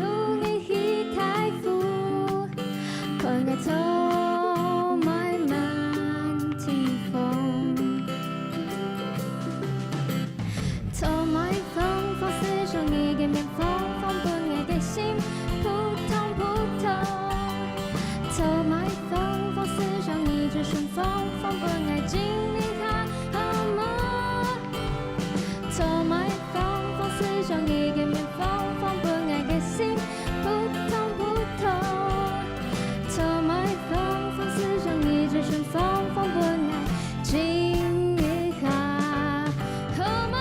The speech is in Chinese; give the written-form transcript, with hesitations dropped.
痛嘅氣太苦，佢嘅拖埋漫天風，拖埋風，放肆上你嘅面風，放本你嘅心撲通撲通，拖埋風，放肆上你這順風，放本愛經歷它好嗎？拖埋風，放肆上你嘅面風，放本愛嘅心撲通撲通，拖埋風，放肆上你這順風，放本愛經歷它好嗎？